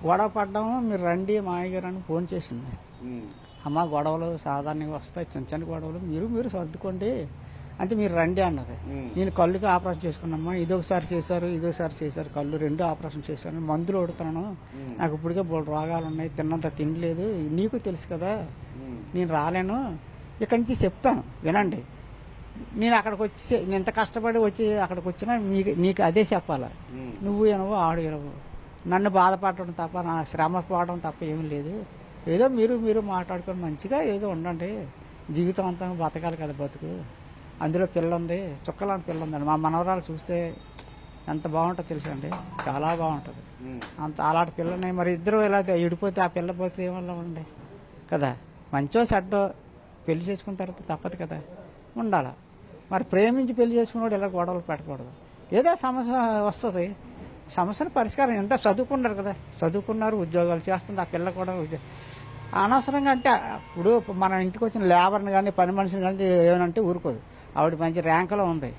గొడవ పడ్డాము, మీరు రండి మామయ్య గారు అని ఫోన్ చేసింది. అమ్మ గొడవలు సాధారణంగా వస్తాయి, చిన్న చిన్న గొడవలు, మీరు సర్దుకోండి అంటే మీరు రండి అన్నది. నేను కళ్ళుకి ఆపరేషన్ చేసుకున్నామ్మా, ఇదొకసారి చేశారు కళ్ళు 2 ఆపరేషన్ చేశాను, మందులు కొడుతున్నాను, నాకు ఇప్పటికే 3 రోగాలు ఉన్నాయి, తిన్నంత తినలేదు, నీకు తెలుసు కదా, నేను రాలేను, ఇక్కడి నుంచి చెప్తాను వినండి. నేను అక్కడికి వచ్చి నేను ఇంత కష్టపడి వచ్చి అక్కడికి వచ్చినా నీకు అదే చెప్పాలా, నువ్వు వినవు ఆడు వినవు, నన్ను బాధపడటం తప్ప నా శ్రమ పోవడం తప్ప ఏమీ లేదు, ఏదో మీరు మాట్లాడుకొని మంచిగా ఏదో ఉండండి, జీవితం అంతా బతకాలి కదా బతుకు, అందులో పిల్ల ఉంది, చుక్కలాంటి పిల్ల ఉందండి, మా మనవరాలు చూస్తే ఎంత బాగుంటుందో తెలుసండి, చాలా బాగుంటుంది, అంత అలాంటి పిల్లని మరి ఇద్దరు ఇలా ఇడిపోతే ఆ పిల్ల పోతే ఏమన్నా ఉండి కదా, మంచో చెడ్డో పెళ్లి చేసుకున్న తర్వాత తప్పదు కదా, ఉండాలి. మరి ప్రేమించి పెళ్లి చేసుకున్నాడు ఇలా గొడవలు పెట్టకూడదు, ఏదో సమస్య వస్తుంది, సమస్యను పరిష్కారం ఎంత చదువుకున్నారు కదా, చదువుకున్నారు, ఉద్యోగాలు చేస్తుంది, ఆ పిల్ల కూడా అనవసరంగా అంటే ఇప్పుడు మన ఇంటికి వచ్చిన లేబర్ని కానీ పని మనిషిని కానీ ఏమనంటే ఊరుకోదు, ఆవిడ మంచి ర్యాంకులో ఉంది.